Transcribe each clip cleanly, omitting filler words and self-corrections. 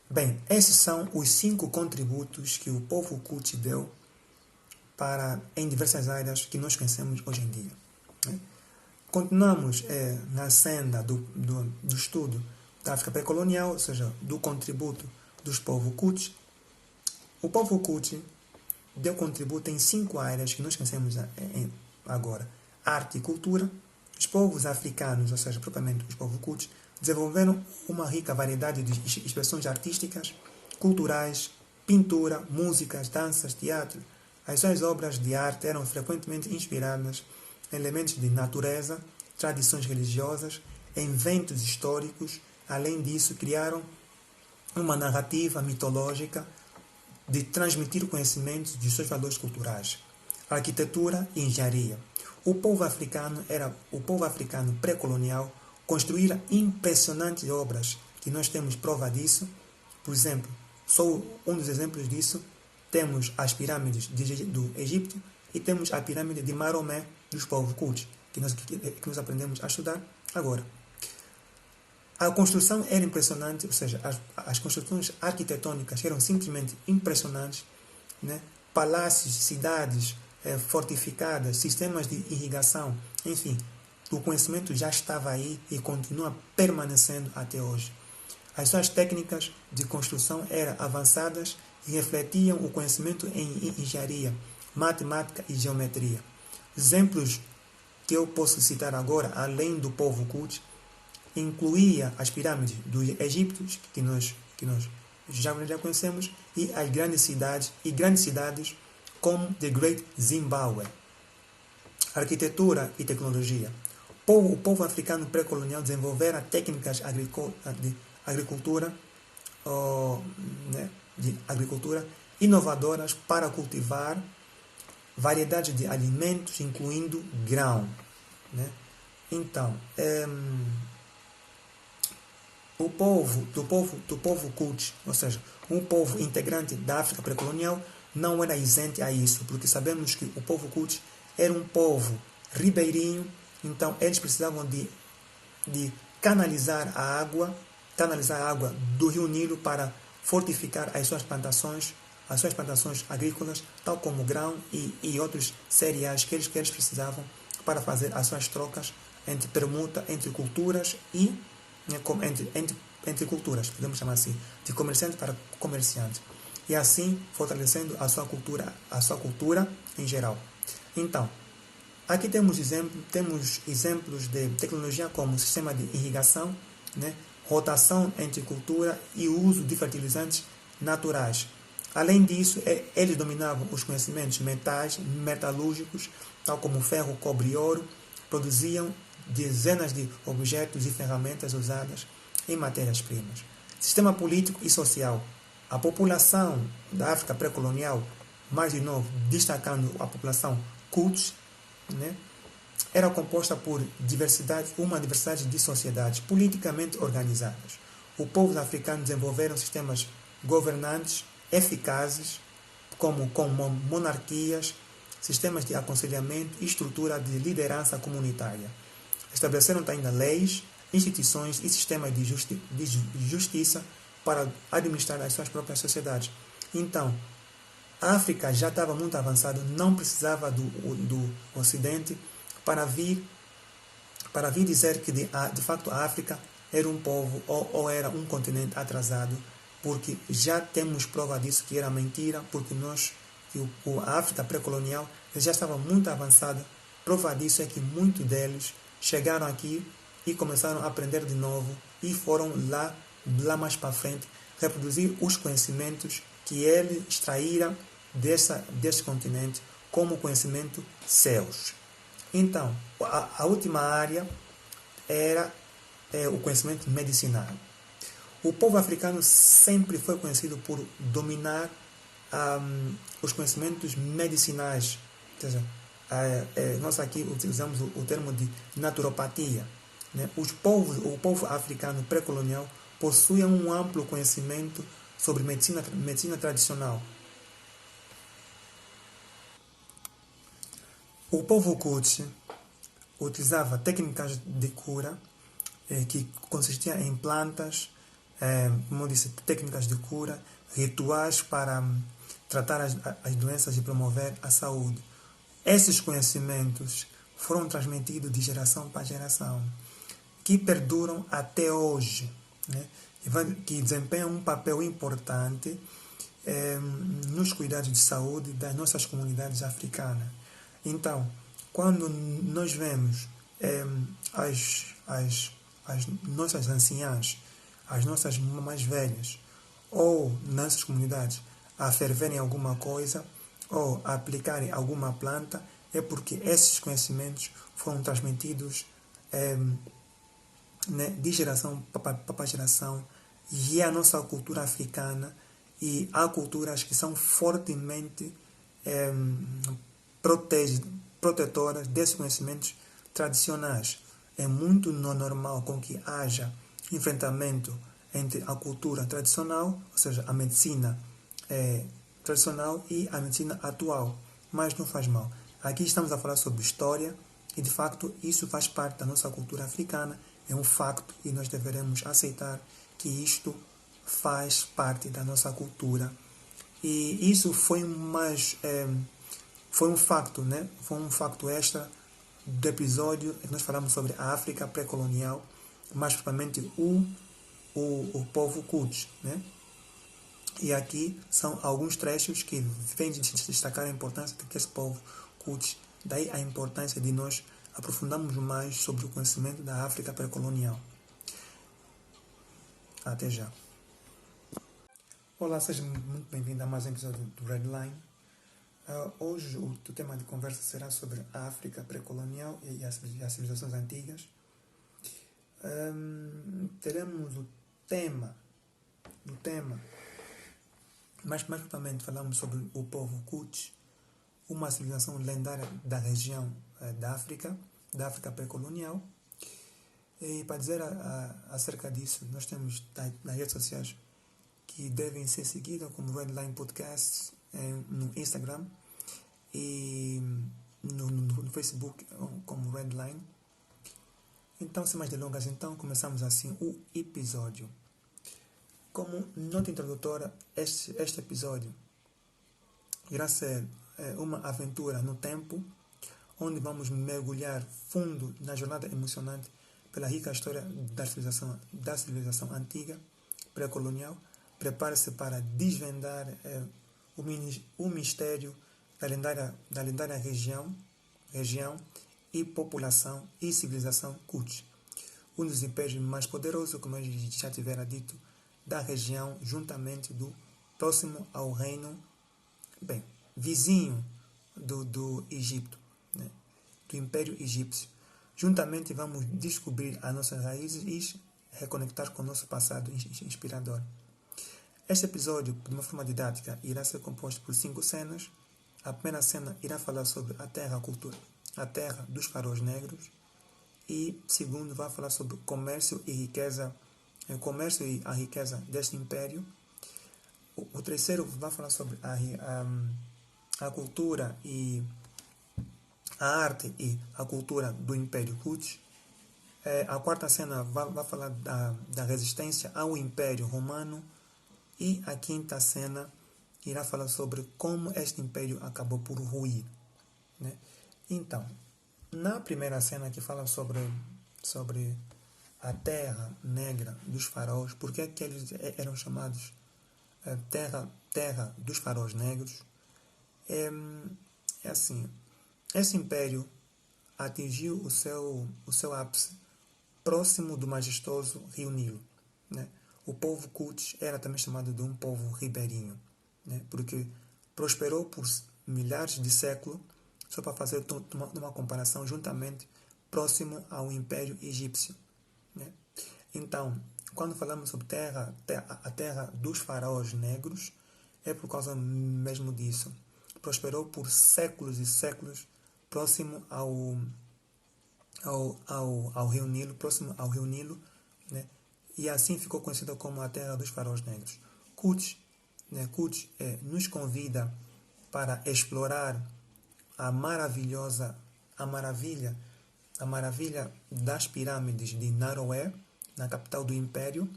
Bem, esses são os 5 contributos que o povo Kuti deu em diversas áreas que nós conhecemos hoje em dia. Né? Continuamos na senda do estudo da África pré-colonial, ou seja, do contributo dos povos Kuti. O povo Kuti deu contributo em 5 áreas que nós conhecemos agora. Arte e cultura. Os povos africanos, ou seja, propriamente os povos Kuti, desenvolveram uma rica variedade de expressões artísticas, culturais, pintura, músicas, danças, teatro. As suas obras de arte eram frequentemente inspiradas em elementos de natureza, tradições religiosas, eventos históricos. Além disso, criaram uma narrativa mitológica de transmitir conhecimentos de seus valores culturais. Arquitetura e engenharia. O povo africano pré-colonial construíra impressionantes obras, que nós temos prova disso. Por exemplo, só um dos exemplos disso, temos as pirâmides do Egito e temos a pirâmide de Maromé dos povos Kuti, que nós aprendemos a estudar agora. A construção era impressionante, ou seja, as construções arquitetônicas eram simplesmente impressionantes, né? Palácios, cidades fortificadas, sistemas de irrigação, enfim, o conhecimento já estava aí e continua permanecendo até hoje. As suas técnicas de construção eram avançadas e refletiam o conhecimento em engenharia, matemática e geometria. Exemplos que eu posso citar agora, além do povo Kuti, incluía as pirâmides dos egípcios, que nós já conhecemos, e as grandes cidades como The Great Zimbabwe. Arquitetura e tecnologia. O povo africano pré-colonial desenvolvera técnicas de agricultura inovadoras para cultivar variedades de alimentos, incluindo grão. Né? Então, o povo Kuti, ou seja, um povo integrante da África pré-colonial, não era isento a isso, porque sabemos que o povo Kuti era um povo ribeirinho, então eles precisavam de canalizar a água do rio Nilo para fortificar as suas plantações agrícolas, tal como grão e outros cereais que eles precisavam para fazer as suas trocas entre permuta, entre culturas e entre culturas, podemos chamar assim, de comerciante para comerciante, e assim fortalecendo a sua cultura em geral. Então, aqui temos exemplos de tecnologia como sistema de irrigação, né, rotação entre cultura e uso de fertilizantes naturais. Além disso, eles dominavam os conhecimentos metalúrgicos, tal como ferro, cobre e ouro, produziam dezenas de objetos e ferramentas usadas em matérias-primas. Sistema político e social. A população da África pré-colonial, mais de novo, destacando a população Kuti, né, era composta por uma diversidade de sociedades politicamente organizadas. Os povos africanos desenvolveram sistemas governantes eficazes, como monarquias, sistemas de aconselhamento e estrutura de liderança comunitária. Estabeleceram ainda leis, instituições e sistemas de justiça para administrar as suas próprias sociedades. Então, a África já estava muito avançada, não precisava do Ocidente para vir dizer que de facto a África era um povo ou era um continente atrasado, porque já temos prova disso que era mentira, porque a África pré-colonial já estava muito avançada. Prova disso é que muitos deles chegaram aqui e começaram a aprender de novo e foram lá mais para frente reproduzir os conhecimentos que eles extraíram desse continente como conhecimento seus. Então, a última área era o conhecimento medicinal. O povo africano sempre foi conhecido por dominar os conhecimentos medicinais. Ou seja, nós aqui utilizamos o termo de naturopatia. Né? O povo africano pré-colonial possuía um amplo conhecimento sobre medicina tradicional. O povo Kuti utilizava técnicas de cura que consistiam em plantas como eu disse, técnicas de cura, rituais para tratar as doenças e promover a saúde. Esses conhecimentos foram transmitidos de geração para geração, que perduram até hoje, né? Que desempenham um papel importante nos cuidados de saúde das nossas comunidades africanas. Então, quando nós vemos as nossas anciãs, as nossas mais velhas, ou nessas comunidades, a ferverem alguma coisa, ou a aplicarem alguma planta, é porque esses conhecimentos foram transmitidos né, de geração para geração, e é a nossa cultura africana, e há culturas que são fortemente protetoras desses conhecimentos tradicionais. É muito normal com que haja enfrentamento entre a cultura tradicional, ou seja, a medicina tradicional e a medicina atual, mas não faz mal. Aqui estamos a falar sobre história e, de facto, isso faz parte da nossa cultura africana, é um facto e nós deveremos aceitar que isto faz parte da nossa cultura. E isso foi foi um facto, né? Foi um facto extra do episódio em que nós falamos sobre a África pré-colonial, mais propriamente o povo Kutch, né? E aqui são alguns trechos que vêm de destacar a importância desse povo Kutch. Daí a importância de nós aprofundarmos mais sobre o conhecimento da África pré-colonial. Até já. Olá, seja muito bem-vindo a mais um episódio do Redline. Hoje o tema de conversa será sobre a África pré-colonial e as civilizações antigas. Teremos o tema, mais propriamente falamos sobre o povo Kutch, uma civilização lendária da região da África pré-colonial. E para dizer acerca disso, nós temos nas redes sociais que devem ser seguidas como Redline Podcasts no Instagram e no Facebook como Redline. Então, sem mais delongas, começamos assim o episódio. Como nota introdutória, este episódio irá ser uma aventura no tempo, onde vamos mergulhar fundo na jornada emocionante pela rica história da civilização antiga, pré-colonial. Prepare-se para desvendar o mistério da lendária região e população e civilização Kutch, um dos impérios mais poderosos, como eu já tivera dito, da região, juntamente do próximo ao reino, vizinho do Egito, né, do Império Egípcio. Juntamente vamos descobrir as nossas raízes e reconectar com o nosso passado inspirador. Este episódio, de uma forma didática, irá ser composto por 5 cenas. A primeira cena irá falar sobre a terra dos faraós negros. E segundo, vai falar sobre comércio e a riqueza deste império. O terceiro vai falar sobre a cultura e a arte e a cultura do Império Kutch. A quarta cena vai falar da resistência ao Império Romano. E a quinta cena irá falar sobre como este império acabou por ruir, né? Então, na primeira cena que fala sobre a terra negra dos faraós, porque é que eles eram chamados terra dos faraós negros? É assim, esse império atingiu o seu ápice próximo do majestoso rio Nilo, né? O povo Kutch era também chamado de um povo ribeirinho, né? Porque prosperou por milhares de séculos, só para fazer uma comparação, juntamente próximo ao Império Egípcio, né? Então, quando falamos sobre a terra dos faraós negros, é por causa mesmo disso. Prosperou por séculos e séculos próximo ao Rio Nilo, né? E assim ficou conhecida como a terra dos faraós negros. Kutch nos convida para explorar a maravilha das pirâmides de Naroé, na capital do Império,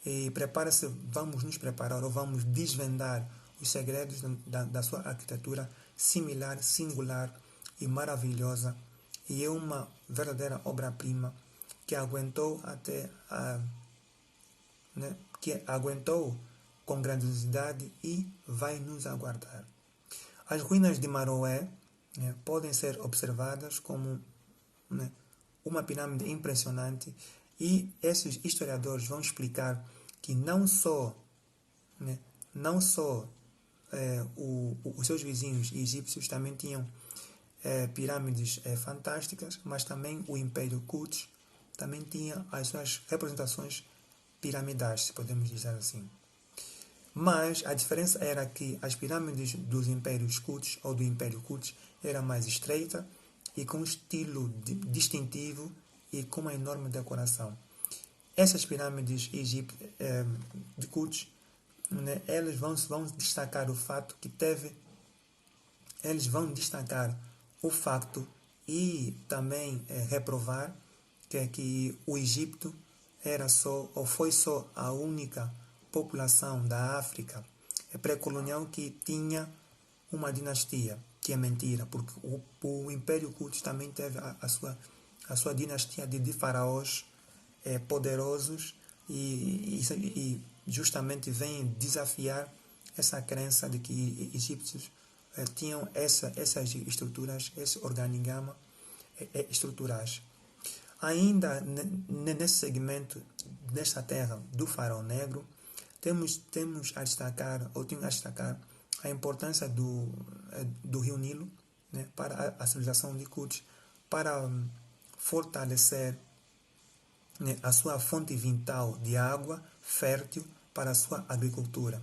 E prepara-se, vamos nos preparar ou vamos desvendar os segredos da sua arquitetura similar, singular e maravilhosa. E é uma verdadeira obra-prima que aguentou que aguentou com grandiosidade e vai nos aguardar. As ruínas de Maroé, né, podem ser observadas como, né, uma pirâmide impressionante, e esses historiadores vão explicar que não só os seus vizinhos egípcios também tinham pirâmides fantásticas, mas também o Império Kut também tinha as suas representações piramidais, se podemos dizer assim. Mas a diferença era que as pirâmides dos Impérios Kut ou do Império Kut era mais estreita e com um estilo distintivo e com uma enorme decoração. Essas pirâmides de Kut, né, elas vão destacar o fato que eles vão destacar o facto e também reprovar que o Egito era só ou foi só a única população da África pré-colonial que tinha uma dinastia, que é mentira, porque o Império Kut também teve a sua dinastia de faraós poderosos e justamente vem desafiar essa crença de que egípcios tinham essas estruturas, esse organigrama estruturais. Ainda nesse segmento, nesta terra do Faraó Negro, temos a destacar, ou tenho a destacar, a importância do rio Nilo, né, para a civilização de Kut, para fortalecer, né, a sua fonte vital de água fértil para a sua agricultura.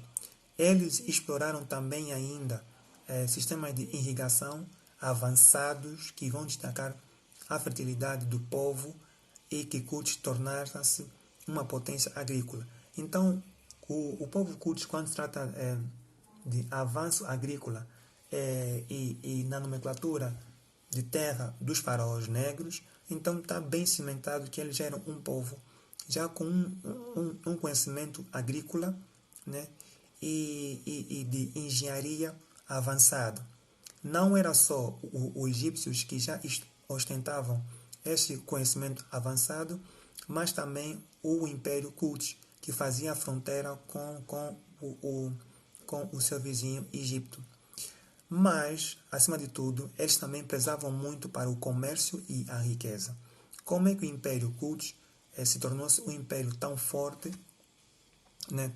Eles exploraram também ainda sistemas de irrigação avançados que vão destacar a fertilidade do povo e que Kut tornasse uma potência agrícola. Então, o povo Kut, quando se trata de avanço agrícola e na nomenclatura de terra dos faraós negros, então está bem cimentado que eles eram um povo já com um conhecimento agrícola, né, e de engenharia avançado. Não era só os egípcios que já ostentavam esse conhecimento avançado, mas também o Império Kut, que fazia fronteira com o seu vizinho Egito. Mas, acima de tudo, eles também prezavam muito para o comércio e a riqueza. Como é que o Império Kut se tornou-se um império tão forte, né,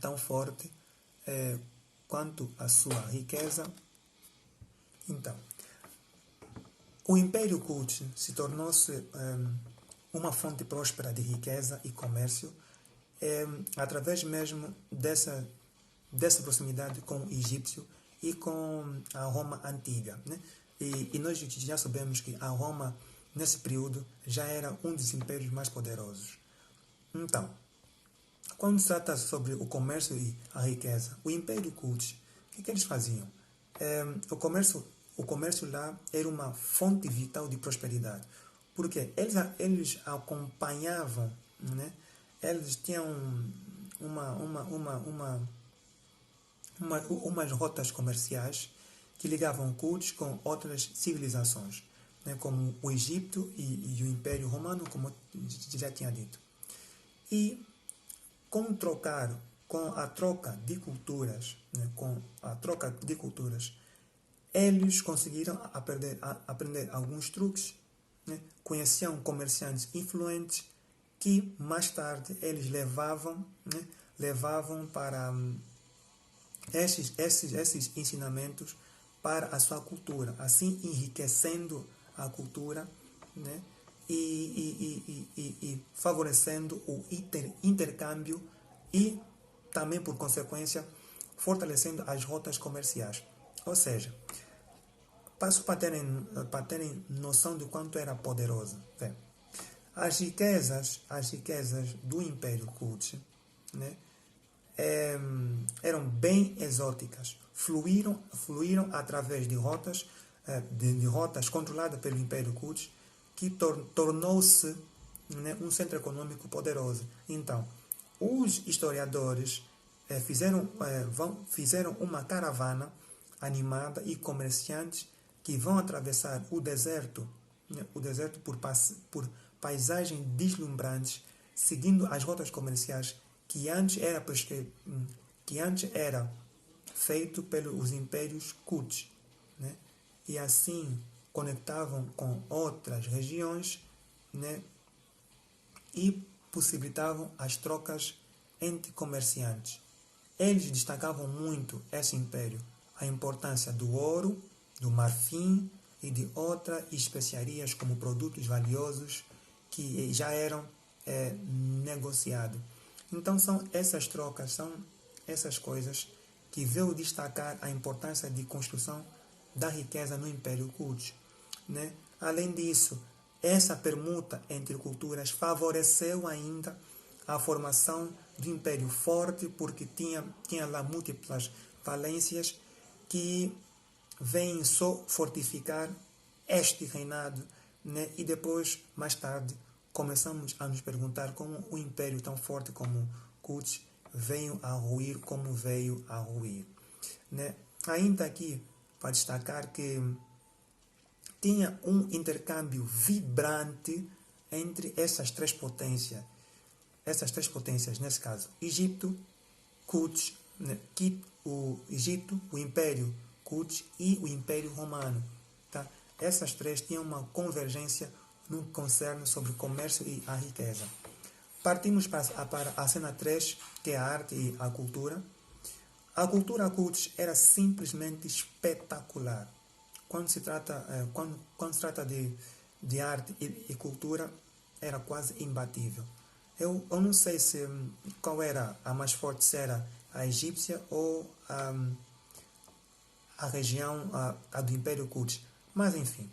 quanto a sua riqueza? Então, o Império Kut se tornou-se uma fonte próspera de riqueza e comércio através mesmo dessa proximidade com o egípcio e com a Roma antiga, né? E nós já sabemos que a Roma, nesse período, já era um dos impérios mais poderosos. Então, quando se trata sobre o comércio e a riqueza, o Império Kut, o que eles faziam? O comércio lá era uma fonte vital de prosperidade, porque eles acompanhavam, né? Eles tinham umas rotas comerciais que ligavam Kut com outras civilizações, né, como o Egito e o Império Romano, como eu já tinha dito. E com a troca de culturas, né, eles conseguiram aprender alguns truques, né, conheciam comerciantes influentes que mais tarde eles levavam para esses ensinamentos para a sua cultura, assim enriquecendo a cultura, né, e favorecendo o intercâmbio e também, por consequência, fortalecendo as rotas comerciais. Ou seja, para terem noção de quanto era poderoso. Bem, as riquezas do Império Kut, né, eram bem exóticas, fluíram através de rotas controladas pelo Império Kut, que tornou-se, né, um centro econômico poderoso. Então, os historiadores fizeram uma caravana animada e comerciantes que vão atravessar o deserto, né, por paisagens deslumbrantes, seguindo as rotas comerciais que antes era feito pelos impérios cultos, né? E assim conectavam com outras regiões, né? E possibilitavam as trocas entre comerciantes. Eles destacavam muito esse império, a importância do ouro, do marfim e de outras especiarias como produtos valiosos que já eram negociados. Então são essas trocas, são essas coisas que veio destacar a importância de construção da riqueza no Império Culto, né? Além disso, essa permuta entre culturas favoreceu ainda a formação do Império Forte, porque tinha lá múltiplas valências que vêm só fortificar este reinado, né? E depois, mais tarde, começamos a nos perguntar como o império tão forte como Kush veio a ruir como veio a ruir, né? Ainda aqui, para destacar que tinha um intercâmbio vibrante entre essas três potências, nesse caso, Egito, Kush, né? O Egito, o Império Kush e o Império Romano, tá? Essas três tinham uma convergência no que concerne sobre o comércio e a riqueza. Partimos para a cena 3, que é a arte e a cultura. A cultura Kush era simplesmente espetacular. Quando se trata de arte e cultura, era quase imbatível. Eu não sei qual era a mais forte, se era a egípcia ou a região a do Império Kush. Mas enfim,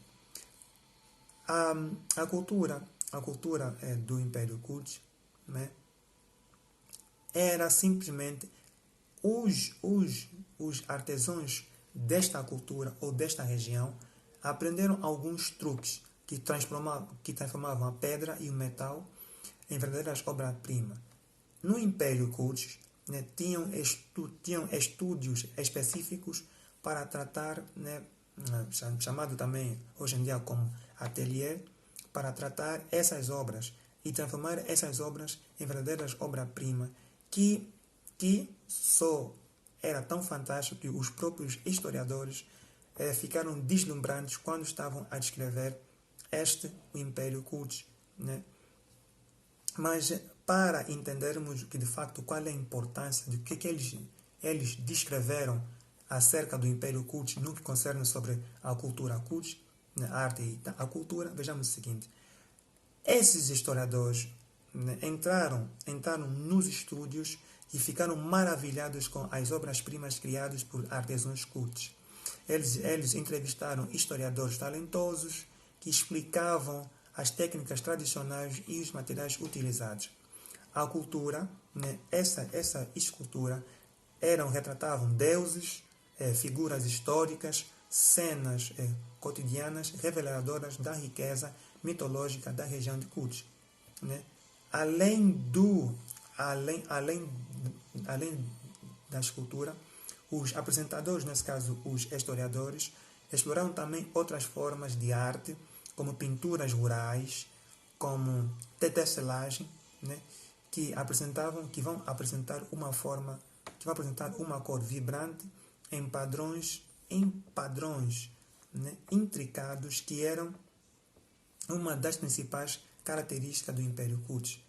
a cultura do Império Kush, né, era simplesmente os artesãos desta cultura ou desta região aprenderam alguns truques que transformavam a pedra e o metal em verdadeiras obras-primas. No Império Kush, né, tinham estúdios específicos para tratar, né, chamado também hoje em dia como ateliê, para tratar essas obras e transformar essas obras em verdadeiras obras-primas que só era tão fantástico que os próprios historiadores ficaram deslumbrantes quando estavam a descrever o Império Kush, né? Mas para entendermos que de facto qual é a importância do que eles descreveram acerca do Império Kush no que concerne sobre a cultura Kush, né, a arte e a cultura, vejamos o seguinte. Esses historiadores, né, entraram nos estúdios e ficaram maravilhados com as obras-primas criadas por artesãos Kush. Eles entrevistaram historiadores talentosos que explicavam as técnicas tradicionais e os materiais utilizados. A cultura, né, essa escultura, retratavam deuses, figuras históricas, cenas cotidianas reveladoras da riqueza mitológica da região de Kush, né? Além da escultura, os apresentadores, nesse caso os historiadores, exploraram também outras formas de arte, como pinturas rurais, como tecelagem, né, que vão apresentar uma cor vibrante em padrões, né, intricados, que eram uma das principais características do Império Kush,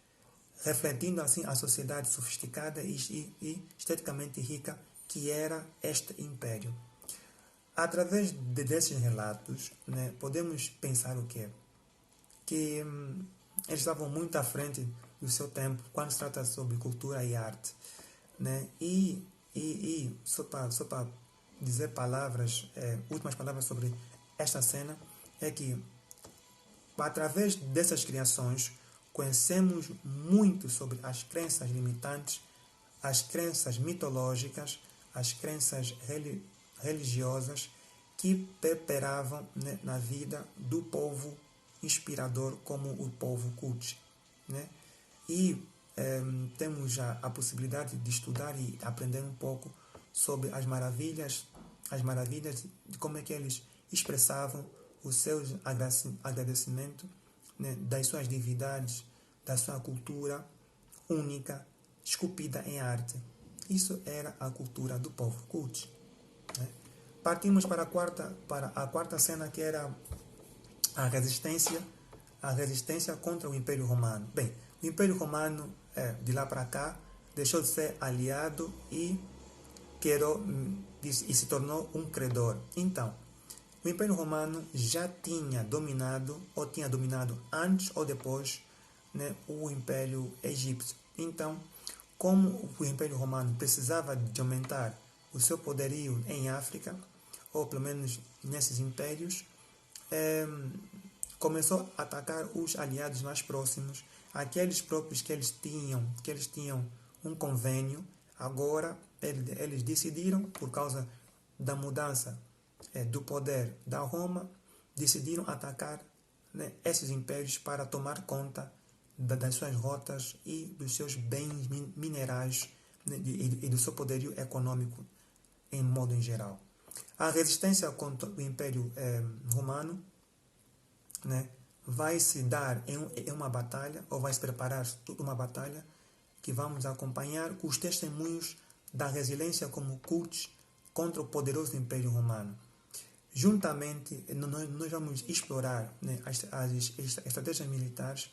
refletindo assim a sociedade sofisticada e esteticamente rica que era este império. Através desses relatos, né, podemos pensar o quê? Que eles estavam muito à frente do seu tempo quando se trata sobre cultura e arte, né? E só para dizer últimas palavras sobre esta cena, é que através dessas criações conhecemos muito sobre as crenças limitantes, as crenças mitológicas, as crenças religiosas que perperavam, né, na vida do povo inspirador como o povo Kush, né? E temos já a possibilidade de estudar e aprender um pouco sobre as maravilhas de como é que eles expressavam o seu agradecimento, né, das suas divindades, da sua cultura única, esculpida em arte. Isso era a cultura do povo Cult. Né? Partimos para a quarta cena, que era a resistência contra o Império Romano. Bem, o Império Romano, de lá para cá, deixou de ser aliado e se tornou um credor. Então, o Império Romano já tinha dominado, ou tinha dominado antes ou depois, né, o Império Egípcio. Então, como o Império Romano precisava de aumentar o seu poderio em África, ou pelo menos nesses impérios, começou a atacar os aliados mais próximos, aqueles próprios que eles tinham um convênio. Agora eles decidiram, por causa da mudança do poder da Roma, decidiram atacar, né, esses impérios para tomar conta das suas rotas e dos seus bens minerais, né, e do seu poderio econômico em modo em geral. A resistência contra o Império Romano, né, vai se dar em uma batalha, ou vai se preparar uma batalha que vamos acompanhar com os testemunhos da resiliência como cultos contra o poderoso Império Romano. Juntamente, nós vamos explorar, né, as estratégias militares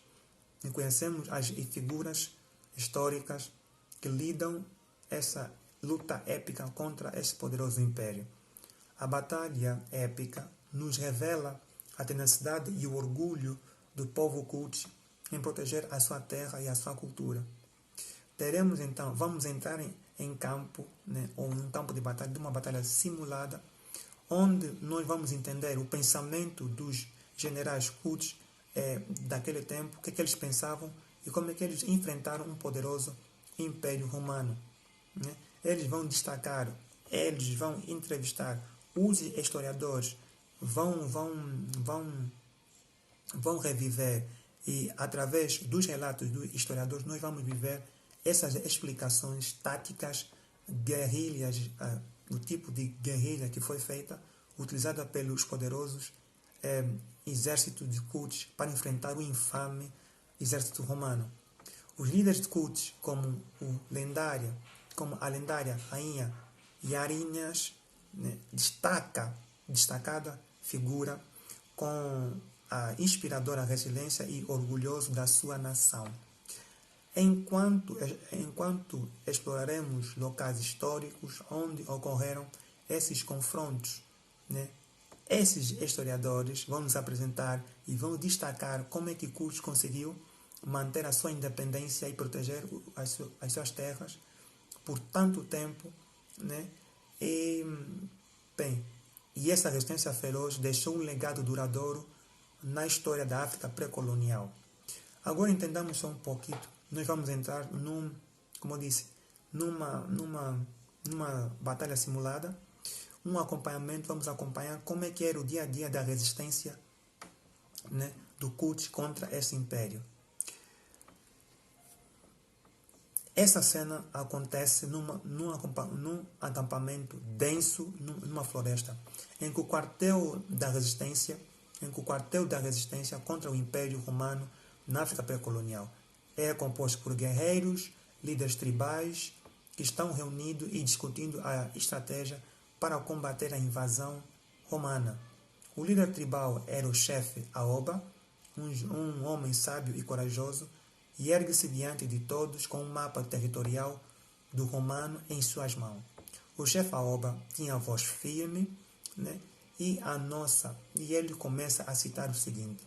e conhecemos as figuras históricas que lidam essa luta épica contra esse poderoso império. A batalha épica nos revela a tenacidade e o orgulho do povo Cult em proteger a sua terra e a sua cultura. Teremos então, vamos entrar em campo, né, ou em um campo de batalha, de uma batalha simulada, onde nós vamos entender o pensamento dos generais Cults daquele tempo, o que é que eles pensavam e como é que eles enfrentaram um poderoso Império Romano. Né? Eles vão destacar, eles vão entrevistar os historiadores, vão reviver, e através dos relatos dos historiadores nós vamos viver essas explicações táticas, guerrilhas, do tipo de guerrilha que foi feita, utilizada pelos poderosos exércitos de cultos para enfrentar o infame exército romano. Os líderes de cultos, como a lendária rainha Yarinas, né, destacada figura com a inspiradora resiliência e orgulhoso da sua nação. Enquanto exploraremos locais históricos onde ocorreram esses confrontos, né, esses historiadores vão nos apresentar e vão destacar como é que Cult conseguiu manter a sua independência e proteger as suas terras por tanto tempo, né? E essa resistência feroz deixou um legado duradouro na história da África pré-colonial. Agora entendamos só um pouquinho. Nós vamos entrar como eu disse, numa batalha simulada, vamos acompanhar como é que era o dia a dia da resistência, né, do Cult contra esse império. Essa cena acontece num acampamento denso, numa floresta, em que o quartel da resistência contra o Império Romano na África pré-colonial é composto por guerreiros, líderes tribais, que estão reunidos e discutindo a estratégia para combater a invasão romana. O líder tribal era o chefe Aoba, um homem sábio e corajoso, e ergue-se diante de todos com um mapa territorial do romano em suas mãos. O chefe Aoba tinha a voz firme, né, e ele começa a citar o seguinte: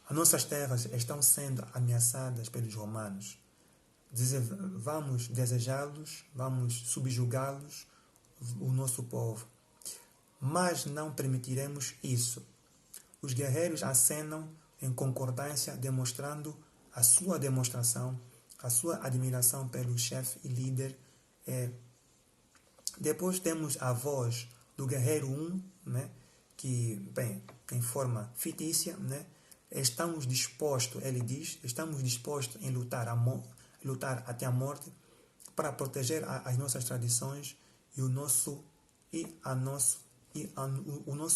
as nossas terras estão sendo ameaçadas pelos romanos. Vamos desejá-los, vamos subjugá-los, o nosso povo. Mas não permitiremos isso. Os guerreiros acenam em concordância, demonstrando a sua admiração pelo chefe e líder. Depois temos a voz do guerreiro 1, né, que, em forma fictícia, né, ele diz, estamos dispostos em lutar lutar até a morte para proteger as nossas tradições e o nosso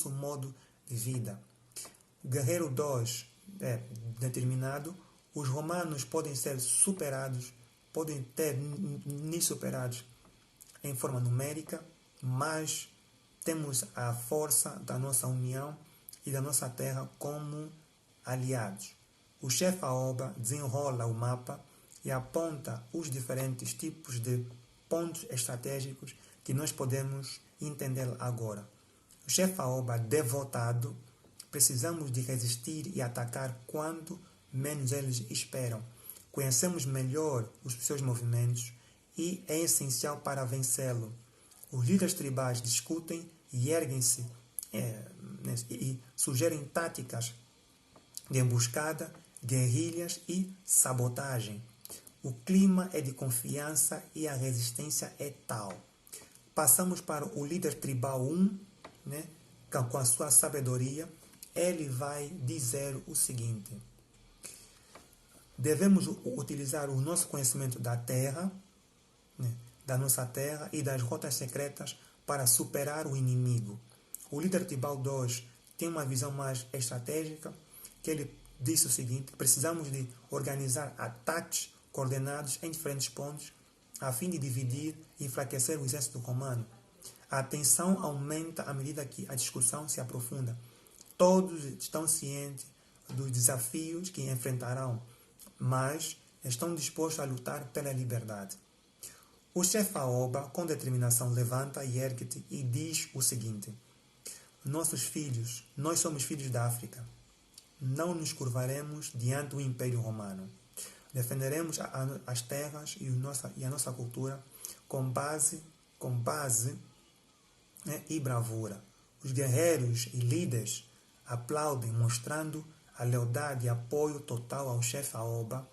modo de vida. O guerreiro 2 é determinado. Os romanos podem ser superados, podem ter nos superados em forma numérica, mas temos a força da nossa união e da nossa terra como aliados. O chefe Aoba desenrola o mapa e aponta os diferentes tipos de pontos estratégicos que nós podemos entender agora. O chefe Aoba devotado, precisamos de resistir e atacar quando menos eles esperam. Conhecemos melhor os seus movimentos e é essencial para vencê-lo. Os líderes tribais discutem e erguem-se e sugerem táticas de emboscada, guerrilhas e sabotagem. O clima é de confiança e a resistência é tal. Passamos para o líder tribal 1, com a sua sabedoria. Ele vai dizer o seguinte: devemos utilizar o nosso conhecimento da terra, da nossa terra e das rotas secretas para superar o inimigo. O líder tribal 2 tem uma visão mais estratégica, que ele disse o seguinte: precisamos de organizar ataques coordenados em diferentes pontos a fim de dividir e enfraquecer o exército romano. A tensão aumenta à medida que a discussão se aprofunda. Todos estão cientes dos desafios que enfrentarão, mas estão dispostos a lutar pela liberdade. O chefe Aoba, com determinação, levanta e ergue-te e diz o seguinte: nossos filhos, nós somos filhos da África. Não nos curvaremos diante do Império Romano. Defenderemos as terras e a nossa cultura com base e bravura. Os guerreiros e líderes aplaudem, mostrando a lealdade e apoio total ao chefe Aoba,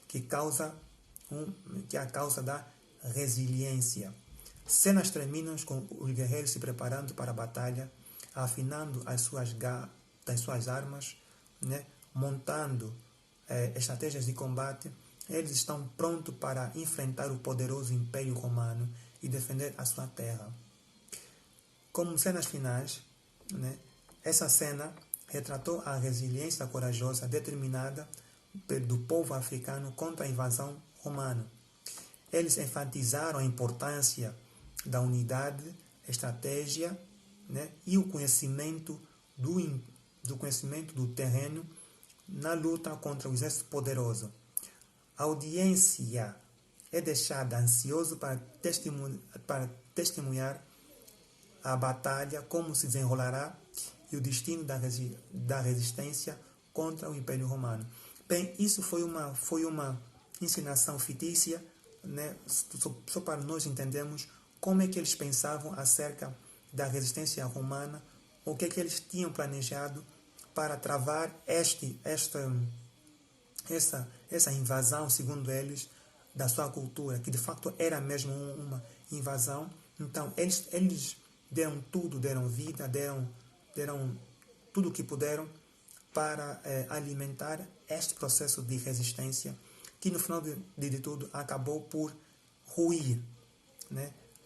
que é a causa da resiliência. Cenas terminam com os guerreiros se preparando para a batalha, afinando as suas armas, montando estratégias de combate. Eles estão prontos para enfrentar o poderoso Império Romano e defender a sua terra. Como cenas finais, essa cena retratou a resiliência corajosa, determinada do povo africano contra a invasão romana. Eles enfatizaram a importância da unidade, estratégia, e o conhecimento do terreno na luta contra o exército poderoso. A audiência é deixada ansiosa para testemunhar a batalha, como se desenrolará e o destino da resistência contra o Império Romano. Bem, isso foi uma ensinação fictícia, só para nós entendermos como é que eles pensavam acerca da resistência romana, o que é que eles tinham planejado para travar essa invasão, segundo eles, da sua cultura, que de facto era mesmo uma invasão. Então, eles deram tudo, deram vida, deram tudo o que puderam para alimentar este processo de resistência, que no final de tudo acabou por ruir.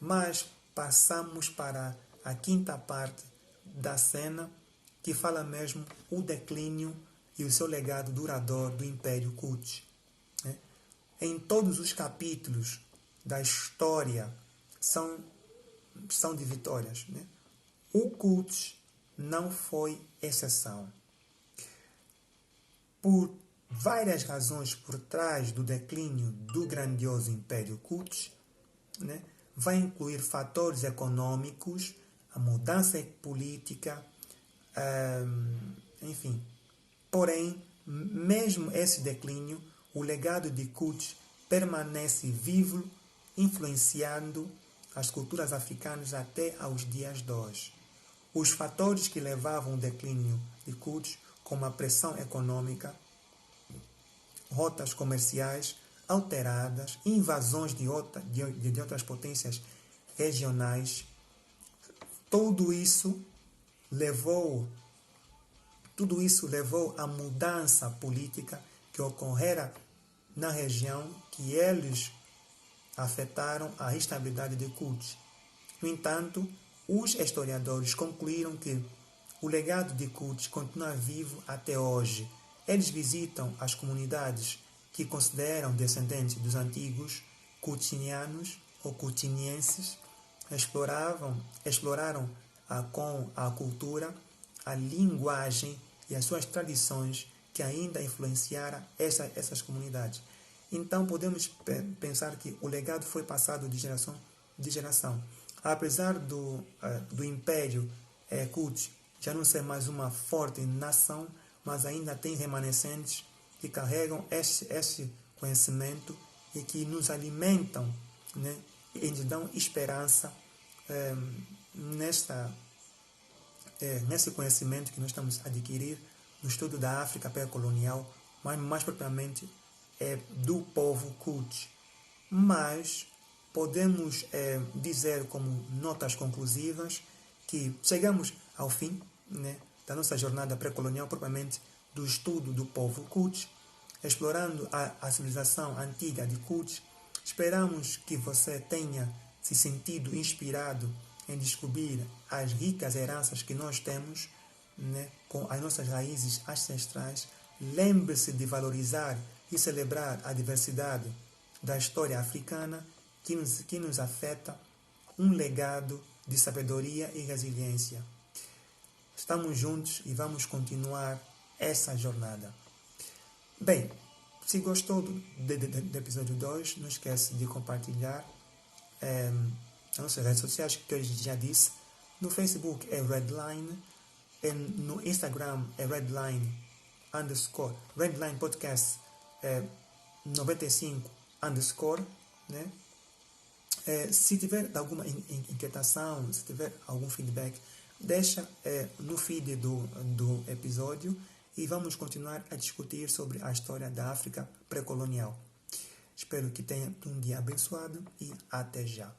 Mas passamos para a quinta parte da cena, que fala mesmo o declínio e o seu legado duradouro do Império Kush. Em todos os capítulos da história são de vitórias. O Kush não foi exceção. Por várias razões por trás do declínio do grandioso Império Kush, vai incluir fatores econômicos, a mudança política, enfim. Porém, mesmo esse declínio, o legado de Kush permanece vivo, influenciando as culturas africanas até aos dias de hoje. Os fatores que levavam ao declínio de Kush, como a pressão econômica, rotas comerciais alteradas, invasões de outras potências regionais, tudo isso levou à mudança política que ocorrera na região que eles afetaram a estabilidade de Kut. No entanto, os historiadores concluíram que o legado de Kut continua vivo até hoje. Eles visitam as comunidades que consideram descendentes dos antigos cutinianos ou cutinienses, exploraram com a cultura, a linguagem e as suas tradições que ainda influenciaram essas comunidades. Então, podemos pensar que o legado foi passado de geração de geração. Apesar do Império Kut já não ser mais uma forte nação, mas ainda tem remanescentes que carregam esse conhecimento e que nos alimentam, né, e nos dão esperança nesse conhecimento que nós estamos a adquirir no estudo da África pré-colonial, mas mais propriamente do povo Kut. Mas podemos dizer como notas conclusivas que chegamos ao fim, né, da nossa jornada pré-colonial, propriamente do estudo do povo Kut, explorando a civilização antiga de Kut. Esperamos que você tenha se sentido inspirado em descobrir as ricas heranças que nós temos, né, com as nossas raízes ancestrais. Lembre-se de valorizar e celebrar a diversidade da história africana que nos afeta, um legado de sabedoria e resiliência. Estamos juntos e vamos continuar essa jornada. Bem, se gostou do episódio 2, não esquece de compartilhar nas nossas redes sociais, que eu já disse. No Facebook é Redline, no Instagram é Redline Podcast 95 _, né? Se tiver alguma inquietação, se tiver algum feedback, deixa no feed do episódio e vamos continuar a discutir sobre a história da África pré-colonial. Espero que tenha um dia abençoado e até já.